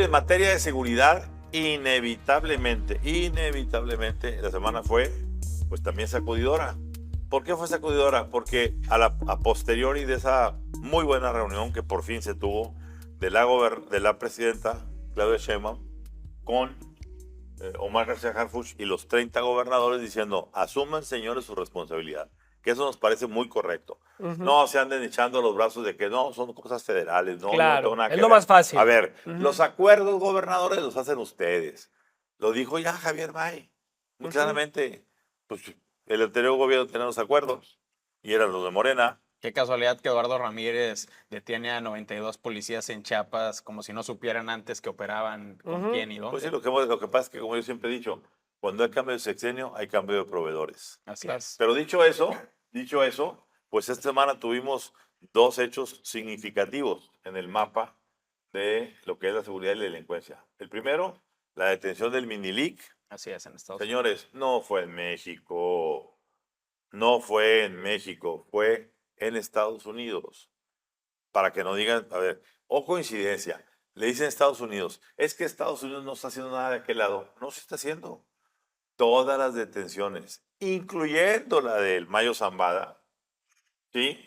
en materia de seguridad, inevitablemente, la semana fue, pues también sacudidora. ¿Por qué fue sacudidora? Porque a posteriori de esa muy buena reunión que por fin se tuvo de la presidenta Claudia Sheinbaum con Omar García Harfuch y los 30 gobernadores diciendo, asuman, señores, su responsabilidad, que eso nos parece muy correcto. No se anden echando los brazos de que no, son cosas federales, no, yo no tengo Claro, nada es que lo ver. más fácil. A ver, los acuerdos, gobernadores, los hacen ustedes. Lo dijo ya Javier May, muy claramente. Pues el anterior gobierno tenía los acuerdos y eran los de Morena. Qué casualidad que Eduardo Ramírez detiene a 92 policías en Chiapas como si no supieran antes que operaban con quién y dónde. Pues sí, lo que pasa es que, como yo siempre he dicho, cuando hay cambio de sexenio, hay cambio de proveedores. Así es. Pero dicho eso, pues esta semana tuvimos dos hechos significativos en el mapa de lo que es la seguridad y la delincuencia. El primero, la detención del Minilic. Así es, en Estados Señores, no fue en México, no fue en México, fue en Estados Unidos. Para que no digan, a ver, o coincidencia, le dicen Estados Unidos, es que Estados Unidos no está haciendo nada de aquel lado. No se está haciendo. Todas las detenciones, incluyendo la del Mayo Zambada, ¿sí?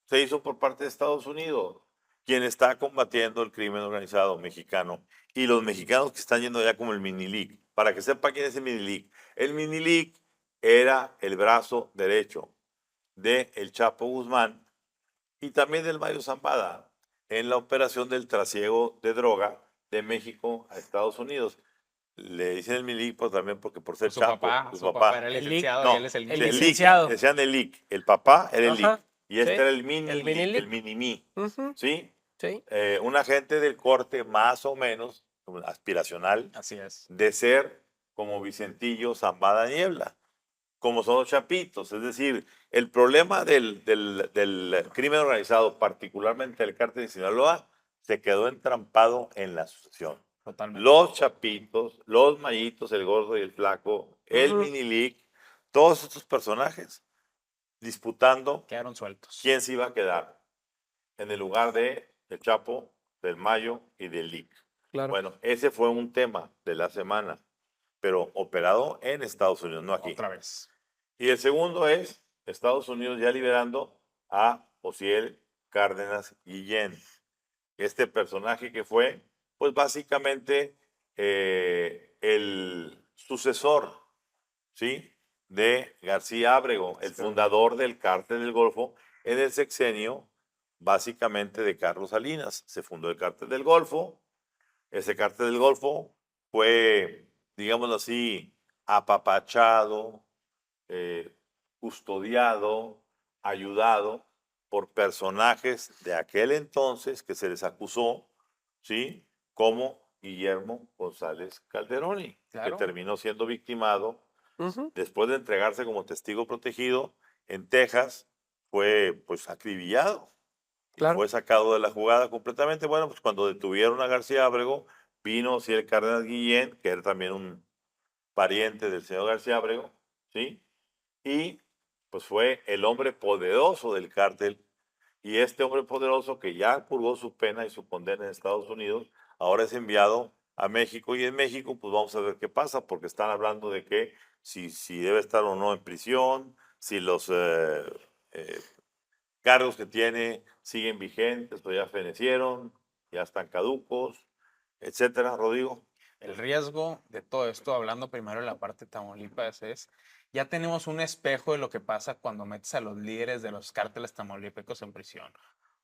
Se hizo por parte de Estados Unidos, quien está combatiendo el crimen organizado mexicano. Y los mexicanos que están yendo allá como el Minilic. Para que sepa quién es el Minilic. El Minilic era el brazo derecho de El Chapo Guzmán y también del Mayo Zambada en la operación del trasiego de droga de México a Estados Unidos. Le dicen el Minilic pues, también porque por ser Su Chapo, papá, su su papá. papá era el El licenciado No, y él es el el el licenciado. Lic, decían el Lic. El papá era el Lic. Ajá, Y este sí, era el el Minilic, Minilic. el Minimí. Ujú, ¿Sí? sí. Un agente del corte más o menos aspiracional Así es. de ser como Vicentillo Zambada Niebla, como son los chapitos. Es decir, el problema del crimen organizado, particularmente el cártel de Sinaloa, se quedó entrampado en la asociación. Totalmente. Los chapitos, los mayitos, el gordo y el flaco, el Minilic, todos estos personajes disputando Quedaron sueltos. quién se iba a quedar en el lugar de El Chapo, del Mayo y del Lic. Claro. Bueno, ese fue un tema de la semana, pero operado en Estados Unidos, no aquí. Otra vez. Y el segundo es Estados Unidos ya liberando a Osiel Cárdenas Guillén. Este personaje que fue, pues básicamente el sucesor, ¿sí? De García Ábrego, el fundador del Cártel del Golfo en el sexenio básicamente de Carlos Salinas. Se fundó el Cártel del Golfo. Ese Cártel del Golfo fue, digámoslo así, apapachado, custodiado, ayudado por personajes de aquel entonces que se les acusó, ¿sí? Como Guillermo González Calderoni, Claro. que terminó siendo victimado después de entregarse como testigo protegido en Texas, fue pues acribillado. Claro. Fue sacado de la jugada completamente. Bueno, pues cuando detuvieron a García Ábrego, vino el Cárdenas Guillén, que era también un pariente del señor García Ábrego, ¿sí? Y pues fue el hombre poderoso del cártel. Y este hombre poderoso que ya purgó su pena y su condena en Estados Unidos, ahora es enviado a México. Y en México, pues vamos a ver qué pasa, porque están hablando de que si debe estar o no en prisión, si los cargos que tiene siguen vigentes o ya fenecieron, ya están caducos, etcétera, Rodrigo. El riesgo de todo esto, hablando primero de la parte de Tamaulipas, es ya tenemos un espejo de lo que pasa cuando metes a los líderes de los cárteles tamaulipecos en prisión.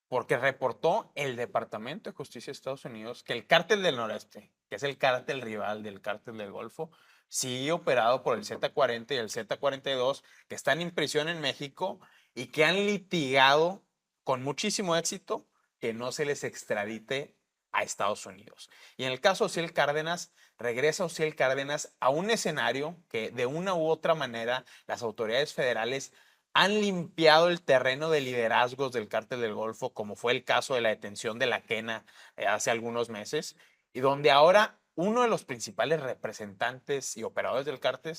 Porque reportó el Departamento de Justicia de Estados Unidos que el cártel del Noreste, que es el cártel rival del cártel del Golfo, sigue operado por el Z40 y el Z42, que están en prisión en México y que han litigado con muchísimo éxito que no se les extradite a Estados Unidos. Y en el caso de Ociel Cárdenas, regresa Ociel Cárdenas a un escenario que de una u otra manera las autoridades federales han limpiado el terreno de liderazgos del cártel del Golfo, como fue el caso de la detención de la Quena hace algunos meses, y donde ahora uno de los principales representantes y operadores del cártel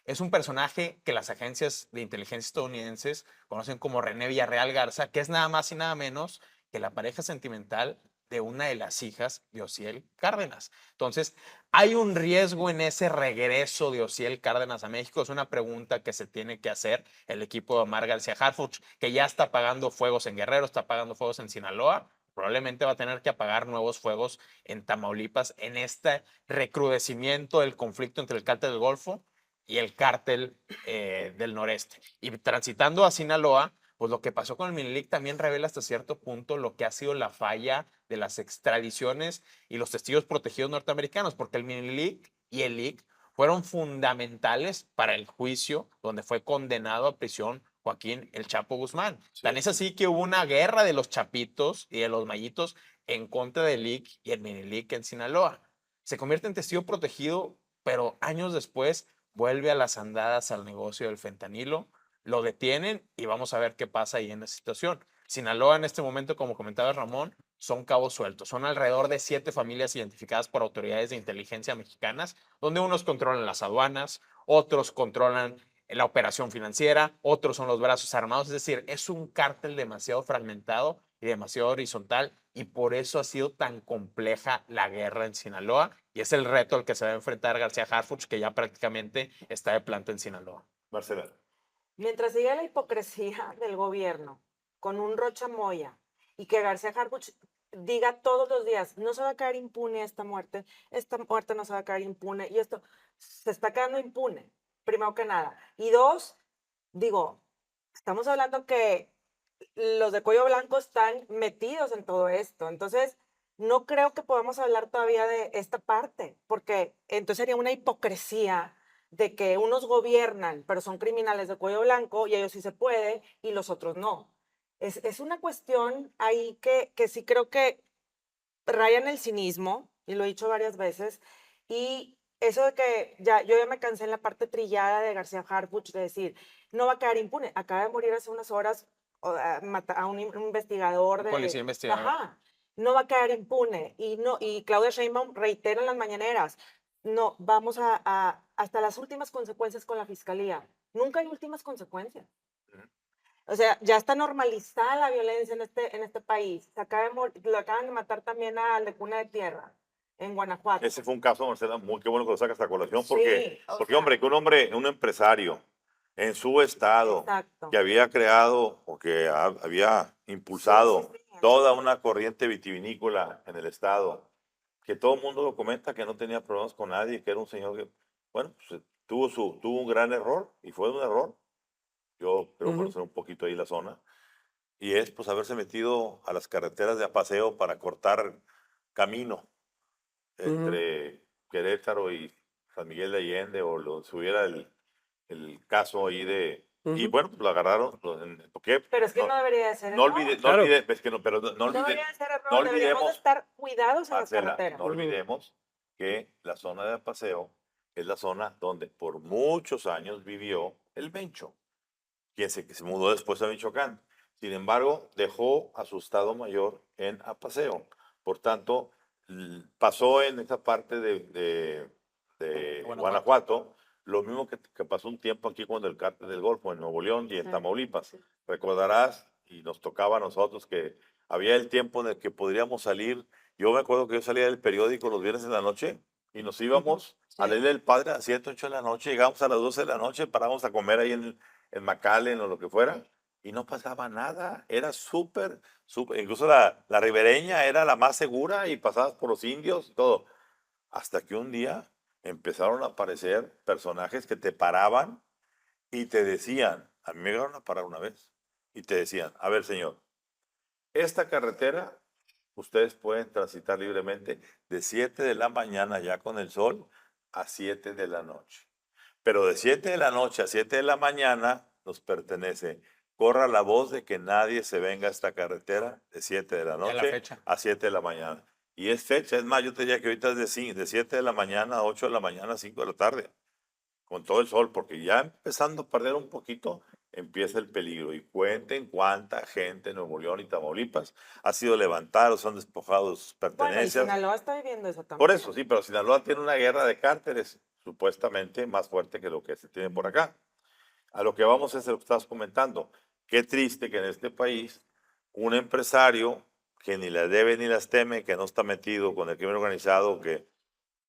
es un personaje que las agencias de inteligencia estadounidenses conocen como René Villarreal Garza, que es nada más y nada menos que la pareja sentimental de una de las hijas de Ociel Cárdenas. Entonces, ¿hay un riesgo en ese regreso de Ociel Cárdenas a México? Es una pregunta que se tiene que hacer el equipo de Omar García Harfuch, que ya está apagando fuegos en Guerrero, está apagando fuegos en Sinaloa. Probablemente va a tener que apagar nuevos fuegos en Tamaulipas en este recrudecimiento del conflicto entre el cártel del Golfo y el cártel del noreste. Y transitando a Sinaloa, pues lo que pasó con el Minilic también revela hasta cierto punto lo que ha sido la falla de las extradiciones y los testigos protegidos norteamericanos, porque el Minilic y el LIC fueron fundamentales para el juicio donde fue condenado a prisión Joaquín El Chapo Guzmán. Sí. Tan es así que hubo una guerra de los chapitos y de los mallitos en contra del LIC y el Minilic en Sinaloa. Se convierte en testigo protegido, pero años después vuelve a las andadas al negocio del fentanilo, lo detienen y vamos a ver qué pasa ahí en la situación. Sinaloa en este momento, como comentaba Ramón, son cabos sueltos. Son alrededor de 7 familias identificadas por autoridades de inteligencia mexicanas, donde unos controlan las aduanas, otros controlan la operación financiera, otros son los brazos armados. Es decir, es un cártel demasiado fragmentado y demasiado horizontal y por eso ha sido tan compleja la guerra en Sinaloa y es el reto al que se va a enfrentar García Harfuch, que ya prácticamente está de planta en Sinaloa. Marcela. Mientras siga la hipocresía del gobierno con un Rocha Moya y que García Harfuch diga todos los días, no se va a quedar impune esta muerte no se va a quedar impune, y esto se está quedando impune, primero que nada. Y dos, digo, estamos hablando que los de cuello blanco están metidos en todo esto, entonces no creo que podamos hablar todavía de esta parte, porque entonces sería una hipocresía de que unos gobiernan, pero son criminales de cuello blanco y ellos sí se puede y los otros no. Es una cuestión ahí que sí creo que raya en el cinismo, y lo he dicho varias veces, y eso de que yo ya me cansé en la parte trillada de García Harfuch de decir, no va a quedar impune. Acaba de morir hace unas horas a un investigador de... Policía investigador. Ajá, no va a quedar impune. Y Claudia Sheinbaum reitera en las mañaneras, no, vamos hasta las últimas consecuencias con la fiscalía. Nunca hay últimas consecuencias. O sea, ya está normalizada la violencia en este país. Lo acaban de matar también al de Cuna de Tierra, en Guanajuato. Ese fue un caso, Marcela, qué bueno que lo sacas a colación, Sí, porque hombre, que un empresario en su estado, exacto, que había creado o que había impulsado sí. toda una corriente vitivinícola en el estado, que todo el mundo lo comenta, que no tenía problemas con nadie, que era un señor que, bueno, pues, tuvo un gran error, y fue un error. Yo creo conocer un poquito ahí la zona, y es pues haberse metido a las carreteras de apaseo para cortar camino entre Querétaro y San Miguel de Allende, o si hubiera el caso ahí de... Y bueno, pues lo agarraron. ¿Porque? Pero es que no debería de ser No error. olvide, es que no, pero no debería de ser error. no Deberíamos de olvidemos, estar cuidados en las Marcela, carreteras. no olvidemos que la zona de paseo es la zona donde por muchos años vivió el Mencho, quien se mudó después a Michoacán. Sin embargo, dejó a su estado mayor en Apaseo. Por tanto, pasó en esa parte de Guanajuato lo mismo que pasó un tiempo aquí con el cártel del Golfo en Nuevo León y en Tamaulipas. Recordarás, y nos tocaba a nosotros, que había el tiempo en el que podríamos salir. Yo me acuerdo que yo salía del periódico los viernes en la noche y nos íbamos a la Isla del Padre a 7, 8 de la noche, llegábamos a las 12 de la noche, parábamos a comer ahí en McAllen o lo que fuera, y no pasaba nada. Era súper, incluso la ribereña era la más segura y pasabas por los indios y todo. Hasta que un día empezaron a aparecer personajes que te paraban y te decían, a mí me llegaron a parar una vez, y te decían, a ver señor, esta carretera ustedes pueden transitar libremente de 7 de la mañana ya con el sol a 7 de la noche. Pero de 7 de la noche a 7 de la mañana nos pertenece. Corra la voz de que nadie se venga a esta carretera de 7 de la noche a 7 de la mañana. Y es fecha, es más, yo te diría que ahorita es de 7 de la mañana a 8 de la mañana a 5 de la tarde, con todo el sol, porque ya empezando a perder un poquito, empieza el peligro. Y cuenten cuánta gente en Nuevo León y Tamaulipas ha sido levantada, los han despojado de sus pertenencias. Bueno, y Sinaloa está viviendo eso también. Por eso, sí, pero Sinaloa tiene una guerra de cárteles supuestamente más fuerte que lo que se tiene por acá. A lo que vamos es lo que estás comentando. Qué triste que en este país un empresario que ni las debe ni las teme, que no está metido con el crimen organizado, que,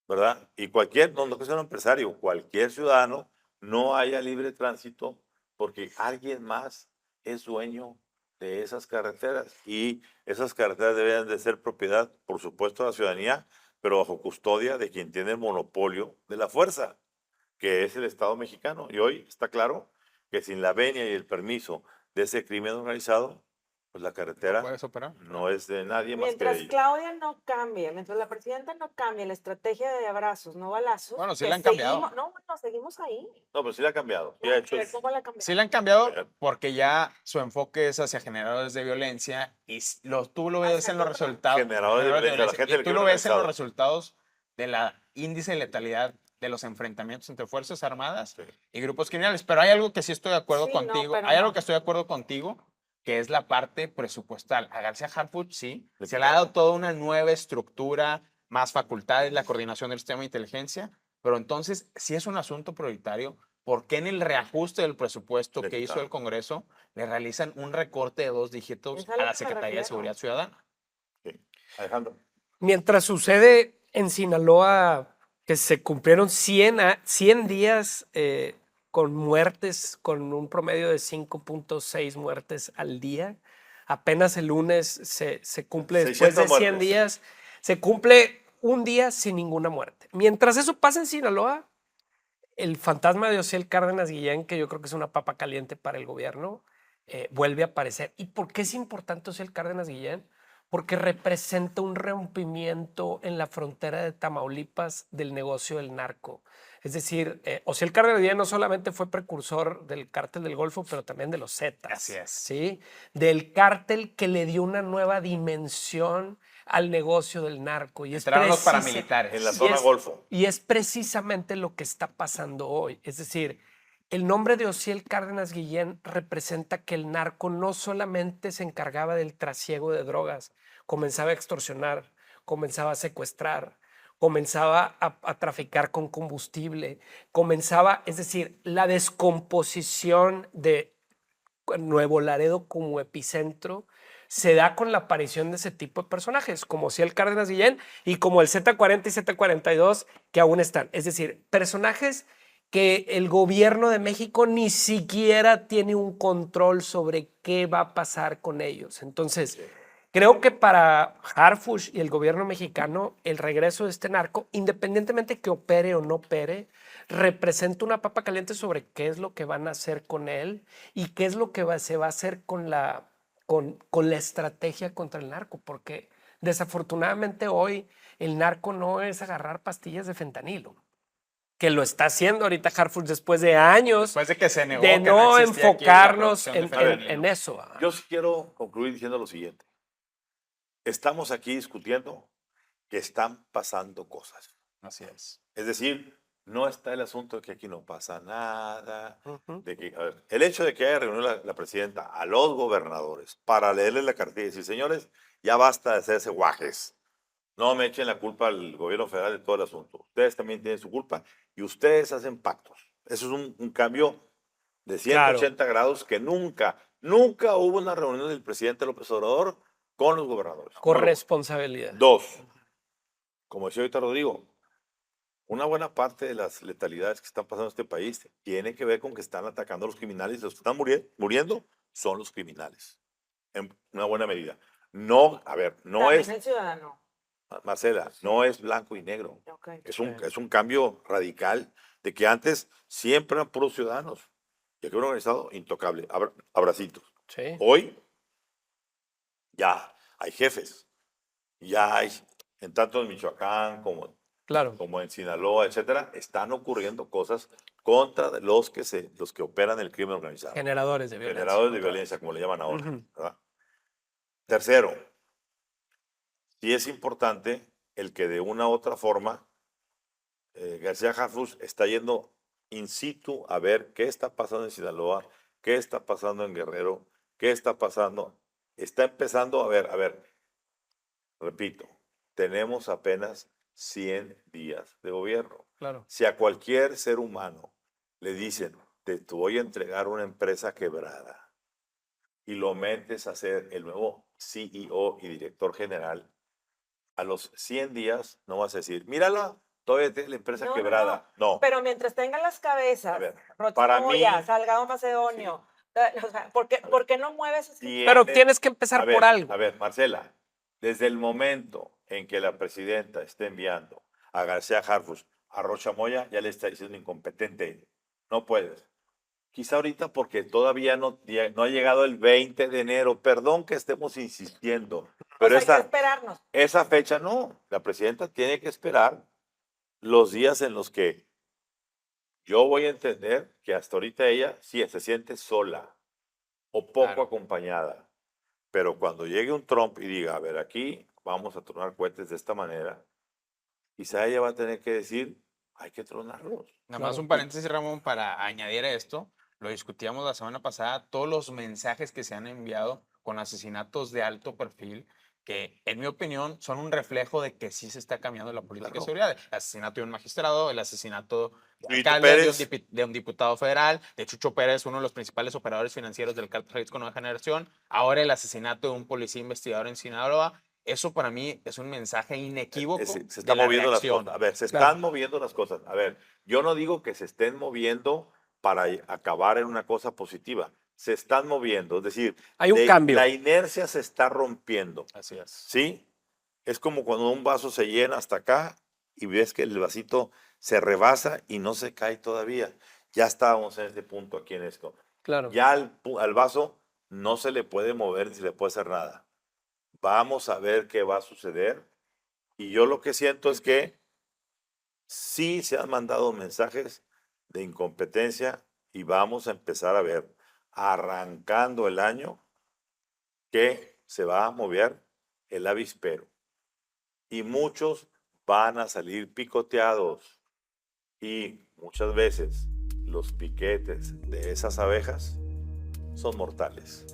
¿verdad? Y cualquier, no que sea un empresario, cualquier ciudadano no haya libre tránsito porque alguien más es dueño de esas carreteras y esas carreteras deben de ser propiedad, por supuesto, de la ciudadanía, pero bajo custodia de quien tiene el monopolio de la fuerza, que es el Estado mexicano. Y hoy está claro que sin la venia y el permiso de ese crimen organizado, pues la ¿No carretera puedes operar? no es de nadie más que de Mientras ellos. Claudia no cambie, mientras la presidenta no cambie la estrategia de abrazos, no balazos, Bueno, sí que la han cambiado. seguimos, no, bueno, seguimos ahí. No, pero sí la ha cambiado. Sí A ha hecho. ver, ¿cómo la Sí cambiamos? la han cambiado porque ya su enfoque es hacia generadores de violencia y tú lo ves ¿Hacia en los qué, perdón? resultados. Generadores de violencia, la gente Y del tú crimen lo ves en los organizado. resultados de la índice de letalidad de los enfrentamientos entre fuerzas armadas Sí. y grupos criminales. Pero hay algo que sí estoy de acuerdo Sí, no, contigo. pero Hay algo no. que estoy de acuerdo contigo, que es la parte presupuestal. A García Harfuch sí, Le se le ha dado quitaron. toda una nueva estructura, más facultades, la coordinación del sistema de inteligencia. Pero entonces, si es un asunto prioritario, ¿por qué en el reajuste del presupuesto Le que hizo el quitaron. Congreso le realizan un recorte de 2 dígitos Es a a lo la que me Secretaría de refiero. Seguridad Ciudadana? Sí. Alejandro. Mientras sucede en Sinaloa que se cumplieron 100 días con muertes, con un promedio de 5.6 muertes al día, apenas el lunes se cumple, después 600 de 100 muertos. días, se cumple un día sin ninguna muerte. Mientras eso pasa en Sinaloa, el fantasma de Osiel Cárdenas Guillén, que yo creo que es una papa caliente para el gobierno, vuelve a aparecer. ¿Y por qué es importante Osiel Cárdenas Guillén? Porque representa un rompimiento en la frontera de Tamaulipas del negocio del narco. Es decir, Osiel Cárdenas Guillén no solamente fue precursor del cártel del Golfo, pero también de los Zetas. Así es. ¿Sí? Del cártel que le dio una nueva dimensión al negocio del narco. Y Entraron los precisa- paramilitares. En la y zona es- Golfo. y es precisamente lo que está pasando hoy. Es decir, el nombre de Osiel Cárdenas Guillén representa que el narco no solamente se encargaba del trasiego de drogas, comenzaba a extorsionar, comenzaba a secuestrar, comenzaba a traficar con combustible, comenzaba, es decir, la descomposición de Nuevo Laredo como epicentro se da con la aparición de ese tipo de personajes, como el Cárdenas Guillén y como el Z40 y Z42 que aún están. Es decir, personajes que el gobierno de México ni siquiera tiene un control sobre qué va a pasar con ellos. Entonces, creo que para Harfuch y el gobierno mexicano, el regreso de este narco, independientemente que opere o no opere, representa una papa caliente sobre qué es lo que van a hacer con él y qué es lo que se va a hacer con la estrategia contra el narco, porque desafortunadamente hoy el narco no es agarrar pastillas de fentanilo, que lo está haciendo ahorita Harfuch después de años Después de que se negó de que no existía aquí la enfocarnos producción de en fentanilo. eso. Yo sí quiero concluir diciendo lo siguiente. Estamos aquí discutiendo que están pasando cosas. Así es. Es decir, no está el asunto de que aquí no pasa nada. Ujú. De que, a ver, el hecho de que haya reunido la presidenta a los gobernadores para leerles la cartilla y decir, señores, ya basta de hacerse guajes. No me echen la culpa al gobierno federal de todo el asunto. Ustedes también tienen su culpa y ustedes hacen pactos. Eso es un cambio de 180 grados que nunca hubo una reunión del presidente López Obrador con los gobernadores. Corresponsabilidad. Dos, como decía ahorita Rodrigo, una buena parte de las letalidades que están pasando en este país tiene que ver con que están atacando a los criminales. Los que están muriendo son los criminales, en una buena medida. No, a ver, no También es, el ciudadano. Marcela, no es blanco y negro. Ok. Es un cambio radical de que antes siempre eran puros ciudadanos. Y aquí un organizado intocable, abracitos. Sí. Hoy ya hay jefes, ya hay, en tanto en Michoacán Claro. como en Sinaloa, etcétera, están ocurriendo cosas contra los que operan el crimen organizado. Generadores de violencia. Generadores de otra vez. violencia, como le llaman ahora. Ujú. ¿Verdad? Tercero, sí es importante el que de una u otra forma García Harfuch está yendo in situ a ver qué está pasando en Sinaloa, qué está pasando en Guerrero, qué está pasando. Está empezando a ver, repito, tenemos apenas 100 días de gobierno. Claro. Si a cualquier ser humano le dicen, te voy a entregar una empresa quebrada, y lo metes a ser el nuevo CEO y director general, a los 100 días no vas a decir, mírala, todavía tiene la empresa No, no, quebrada. No. Pero mientras tengan las A cabezas, ver, Rocha para Moya, mí, Salgado Macedonio, o sea, por qué no mueves ese Pero tiene- tienes que a empezar ver, por algo. a ver, Marcela, desde el momento en que la presidenta esté enviando a García Harfuch a Rocha Moya, ya le está diciendo incompetente. No puedes. Quizá ahorita porque todavía no ha llegado el 20 de enero. Perdón que estemos insistiendo, O pero sea, hay que esperarnos. esa fecha no. La presidenta tiene que esperar los días en los que yo voy a entender que hasta ahorita ella sí se siente sola o poco Claro. acompañada. Pero cuando llegue un Trump y diga, a ver, aquí vamos a tronar cohetes de esta manera, quizá ella va a tener que decir, hay que tronarlos. Nada más Claro. un paréntesis, Ramón, para añadir a esto. Lo discutíamos la semana pasada, todos los mensajes que se han enviado con asesinatos de alto perfil, que en mi opinión son un reflejo de que sí se está cambiando la política de Claro. seguridad. El asesinato de un magistrado, el asesinato de Chuyito alcalde, Pérez. de un diputado federal, de Chucho Pérez, uno de los principales operadores financieros del Cártel Jalisco Nueva Generación, ahora el asesinato de un policía investigador en Sinaloa. Eso para mí es un mensaje inequívoco Se de están la moviendo las reacción. cosas. A ver, se Claro. están moviendo las cosas. A ver, yo no digo que se estén moviendo para acabar en una cosa positiva. Se están moviendo. Es decir, Hay un cambio. la inercia se está rompiendo. Así es. ¿Sí? Es como cuando un vaso se llena hasta acá y ves que el vasito se rebasa y no se cae todavía. Ya estábamos en este punto aquí en esto. Claro. Ya al vaso no se le puede mover ni se le puede hacer nada. Vamos a ver qué va a suceder. Y yo lo que siento es que sí se han mandado mensajes de incompetencia y vamos a empezar a ver, arrancando el año, que se va a mover el avispero. Y muchos van a salir picoteados. Y muchas veces los piquetes de esas abejas son mortales.